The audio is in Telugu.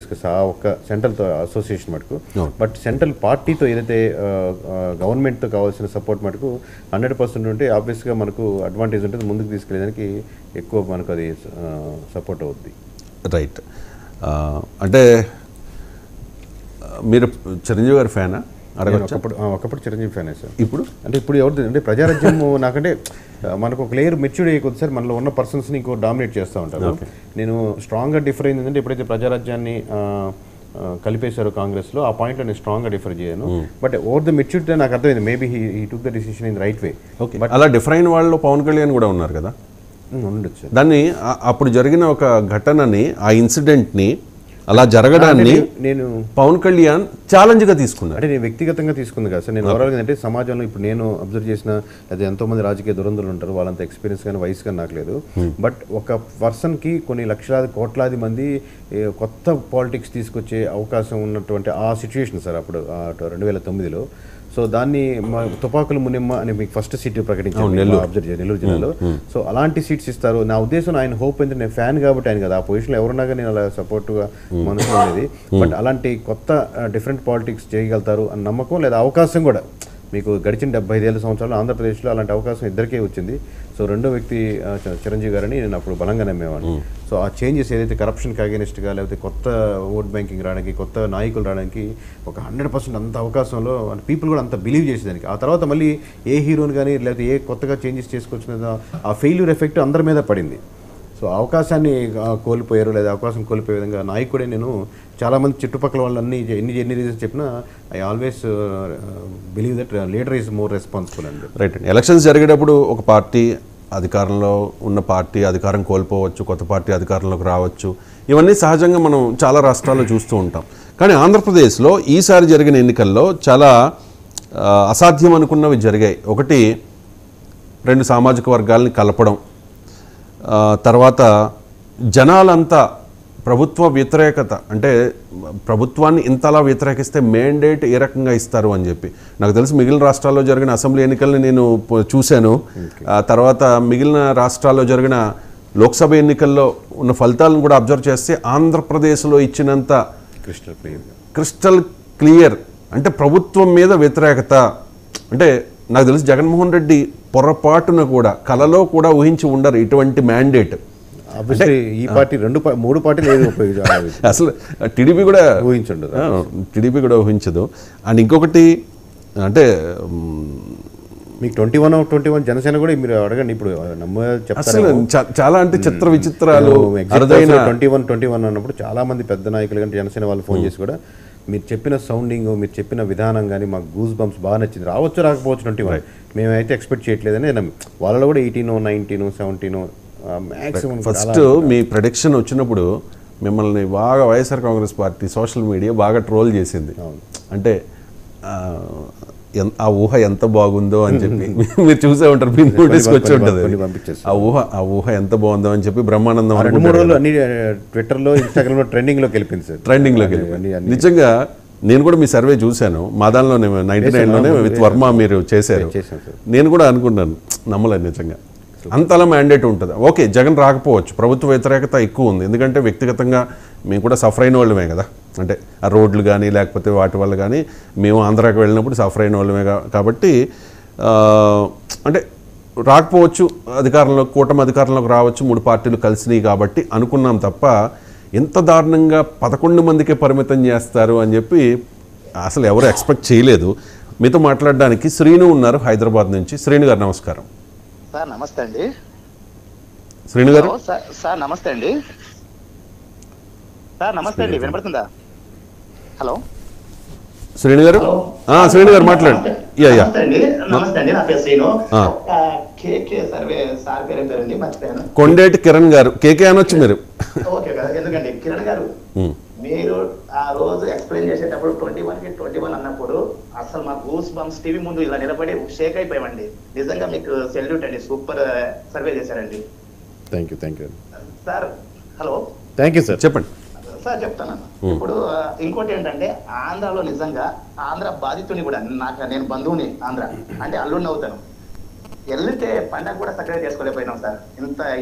డిస్కస్ ఆ ఒక్క సెంట్రల్తో అసోసియేషన్ మటుకు. బట్ సెంట్రల్ పార్టీతో ఏదైతే గవర్నమెంట్తో కావాల్సిన సపోర్ట్ మటుకు 100% ఉంటే ఆబ్వియస్గా మనకు అడ్వాంటేజ్ ఉంటుంది, ముందుకు తీసుకెళ్ళడానికి ఎక్కువ మనకు అది సపోర్ట్ అవుద్ది. రైట్. అంటే మీరు చిరంజీవి గారి ఫ్యానా? ఒకప్పుడు చిరంజీవి ఫ్యానే సార్. ఇప్పుడు ఎవరిది అంటే ప్రజారాజ్యం నాకంటే మనకు ఒక లేయర్ మెచ్యూర్డ్ అయ్యకొద్ది సార్, మనలో ఉన్న పర్సన్స్ని ఇంకో డామినేట్ చేస్తూ ఉంటారు. నేను స్ట్రాంగ్గా డిఫర్ అయింది ఏంటంటే ఎప్పుడైతే ప్రజారాజ్యాన్ని కలిపేశారో కాంగ్రెస్లో ఆ పాయింట్లో నేను స్ట్రాంగ్గా డిఫర్ చేయను. బట్ ఓవర్ ద మెచ్యూరిటీ నాకు అర్థమైంది, maybe he took the decision in right way. But అలా డిఫర్ అయిన వాళ్ళు పవన్ కళ్యాణ్ కూడా ఉన్నారు కదా. ఉండొచ్చు. దాన్ని అప్పుడు జరిగిన ఒక ఘటనని, ఆ ఇన్సిడెంట్ని అలా జరగడాన్ని నేను పవన్ కళ్యాణ్ ఛాలెంజ్గా తీసుకున్నాను. అంటే నేను వ్యక్తిగతంగా తీసుకుంది కదా సార్. నేను ఓవరాల్గా అంటే సమాజంలో ఇప్పుడు నేను అబ్జర్వ్ చేసిన అది ఎంతోమంది రాజకీయ దురంధులు ఉంటారు, వాళ్ళంత ఎక్స్పీరియన్స్ కానీ వయసు కానీ నాకు లేదు. బట్ ఒక పర్సన్కి కొన్ని లక్షలాది కోట్లాది మంది కొత్త పాలిటిక్స్ తీసుకొచ్చే అవకాశం ఉన్నటువంటి ఆ సిచ్యువేషన్ సార్ అప్పుడు 2009లో. సో దాన్ని తుపాకులు మునిమ్మ అని మీకు ఫస్ట్ సీట్ ప్రకటించాను నెల్లూరు జిల్లాలో. సో అలాంటి సీట్స్ ఇస్తారు. నా ఉద్దేశం ఆయన హోప్ ఏంటంటే నేను ఫ్యాన్ కాబట్టి ఆయన కదా, ఆ పొజిషన్లో ఎవరున్నాగా నేను అలా సపోర్ట్గా మనసు అనేది. బట్ అలాంటి కొత్త డిఫరెంట్ పాలిటిక్స్ చేయగలుగుతారు అన్న నమ్మకం లేదా అవకాశం కూడా మీకు గడిచిన 75 సంవత్సరాలు ఆంధ్రప్రదేశ్లో అలాంటి అవకాశం ఇద్దరికే వచ్చింది. సో రెండో వ్యక్తి చిరంజీవి గారని నేను అప్పుడు బలంగా నమ్మేవాడిని. సో ఆ చేంజెస్ ఏదైతే కరప్షన్కి అగేనిస్ట్గా లేకపోతే కొత్త ఓట్ బ్యాంకింగ్ రావడానికి, కొత్త నాయకులు రావడానికి ఒక 100% అంత అవకాశంలో పీపుల్ కూడా అంత బిలీవ్ చేసేదానికి. ఆ తర్వాత మళ్ళీ ఏ హీరోని కానీ లేకపోతే ఏ కొత్తగా చేంజెస్ చేసుకొచ్చిన ఆ ఫెయిల్యూర్ ఎఫెక్ట్ అందరి మీద పడింది. సో అవకాశాన్ని కోల్పోయారు లేదా అవకాశం కోల్పోయే విధంగా నాయకుడే నేను చాలామంది చుట్టుపక్కల వాళ్ళు ఎన్ని రీజన్స్ చెప్పినా I always believe that leader is more responsible అండి. రైట్ అండి. ఎలక్షన్స్ జరిగేటప్పుడు ఒక పార్టీ అధికారంలో ఉన్న పార్టీ అధికారం కోల్పోవచ్చు, కొత్త పార్టీ అధికారంలోకి రావచ్చు. ఇవన్నీ సహజంగా మనం చాలా రాష్ట్రాల్లో చూస్తూ ఉంటాం. కానీ ఆంధ్రప్రదేశ్లో ఈసారి జరిగిన ఎన్నికల్లో చాలా అసాధ్యం అనుకున్నవి జరిగాయి. ఒకటి, 2 సామాజిక వర్గాలని కలపడం. తర్వాత జనాలంతా ప్రభుత్వ వ్యతిరేకత, అంటే ప్రభుత్వాన్ని ఇంతలా వ్యతిరేకిస్తే మ్యాండేట్ ఏ రకంగా ఇస్తారు అని చెప్పి. నాకు తెలిసి మిగిలిన రాష్ట్రాల్లో జరిగిన అసెంబ్లీ ఎన్నికల్ని నేను చూశాను. తర్వాత మిగిలిన రాష్ట్రాల్లో జరిగిన లోక్సభ ఎన్నికల్లో ఉన్న ఫలితాలను కూడా అబ్జర్వ్ చేస్తే ఆంధ్రప్రదేశ్లో ఇచ్చినంత క్రిస్టల్ క్లియర్ అంటే ప్రభుత్వం మీద వ్యతిరేకత. అంటే నాకు తెలిసి జగన్మోహన్ రెడ్డి పొరపాటున కూడా కలలో కూడా ఊహించి ఉండరు ఇటువంటి మ్యాండేట్. ఈ పార్టీ 3 పార్టీలు అసలు టీడీపీ కూడా ఊహించదు. అండ్ ఇంకొకటి అంటే మీకు 21 జనసేన కూడా మీరు అడగండి. ఇప్పుడు అసలు చాలా అంటే చిత్ర విచిత్రాలు 21 అన్నప్పుడు చాలా మంది పెద్ద నాయకులు కానీ జనసేన వాళ్ళు ఫోన్ చేసి కూడా మీరు చెప్పిన సౌండింగ్, మీరు చెప్పిన విధానం కానీ మాకు గూస్ బంప్స్ బాగా నచ్చింది. రావచ్చు రాకపోవచ్చు 21 మేమైతే ఎక్స్పెక్ట్ చేయట్లేదని. వాళ్ళలో కూడా 18, 19, 17 మ్యాక్సిమం. ఫస్ట్ మీ ప్రెడిక్షన్ వచ్చినప్పుడు మిమ్మల్ని బాగా YSR Congress party social media బాగా ట్రోల్ చేసింది. అంటే ఆ ఊహ ఎంత బాగుందో అని చెప్పి మీరు చూసే ఉంటారు, మీ నోటీస్కి వచ్చి ఉంటుంది. ఆ ఊహ ఎంత బాగుందో అని చెప్పి బ్రహ్మానందం 2-3 రోజులు అన్ని ట్విట్టర్లో, ఇన్స్టాగ్రామ్లో ట్రెండింగ్లోకి వెళ్ళింది. నిజంగా నేను కూడా మీ సర్వే చూశాను. మా దానిలోనే 99లోనే విత్ వర్మ మీరు చేశారు. నేను కూడా అనుకున్నాను, నమ్మలేదు నిజంగా అంతలా మ్యాండేట్ ఉంటుంది. ఓకే, జగన్ రాకపోవచ్చు, ప్రభుత్వ వ్యతిరేకత ఎక్కువ ఉంది. ఎందుకంటే వ్యక్తిగతంగా మేము కూడా సఫర్ అయిన వాళ్ళమే కదా. అంటే ఆ రోడ్లు కానీ లేకపోతే వాటి వల్ల కానీ మేము ఆంధ్రాకి వెళ్ళినప్పుడు సఫర్ అయిన వాళ్ళమే కాబట్టి అంటే రాకపోవచ్చు, కూటమి అధికారంలోకి రావచ్చు, 3 పార్టీలు కలిసినాయి కాబట్టి అనుకున్నాం తప్ప ఎంత దారుణంగా 11 మందికే పరిమితం చేస్తారు అని చెప్పి అసలు ఎవరు ఎక్స్పెక్ట్ చేయలేదు. మీతో మాట్లాడడానికి శ్రీను ఉన్నారు హైదరాబాద్ నుంచి. శ్రీను గారు నమస్కారం. సార్ నమస్తే అండి. శ్రీను గారు సార్ నమస్తే అండి. సార్ నమస్తే అండి, వినపడుతుందా? హలో శ్రీను గారు. శ్రీను గారు మాట్లాడండి. నమస్తే అండి, నా పేరు శ్రీను. కేకే సర్వే సార్ పేరు ఏం పేరండి మర్చిపోయాను. కొండేటి కిరణ్ గారు. కేకే అనొచ్చు మీరు. ఓకే కదా, ఎందుకండి కిరణ్ గారు మీరు ఆ రోజు ఎక్స్ప్లెయిన్ చేసేటప్పుడు 21 అన్నప్పుడు అసలు మా గూస్ బంప్స్ టీవీ ముందు ఇలా నిలబడి షేక్ అయిపోయామండి. నిజంగా మీకు సెల్యూట్ అండి, సూపర్ సర్వే చేశారండి. Thank you sir. Hello, thank you sir. చెప్పండి సార్. చెప్తాను. ఇప్పుడు ఇంకోటి ఏంటంటే ఆంధ్రాలో నిజంగా ఆంధ్ర బాధితుని కూడా నేను బంధువుని ఆంధ్ర అంటే అల్లుడిని అవుతాను. వెళ్తే పండగ కూడా చక్కగా చేసుకోలేకపోయినాం సార్. ఇంత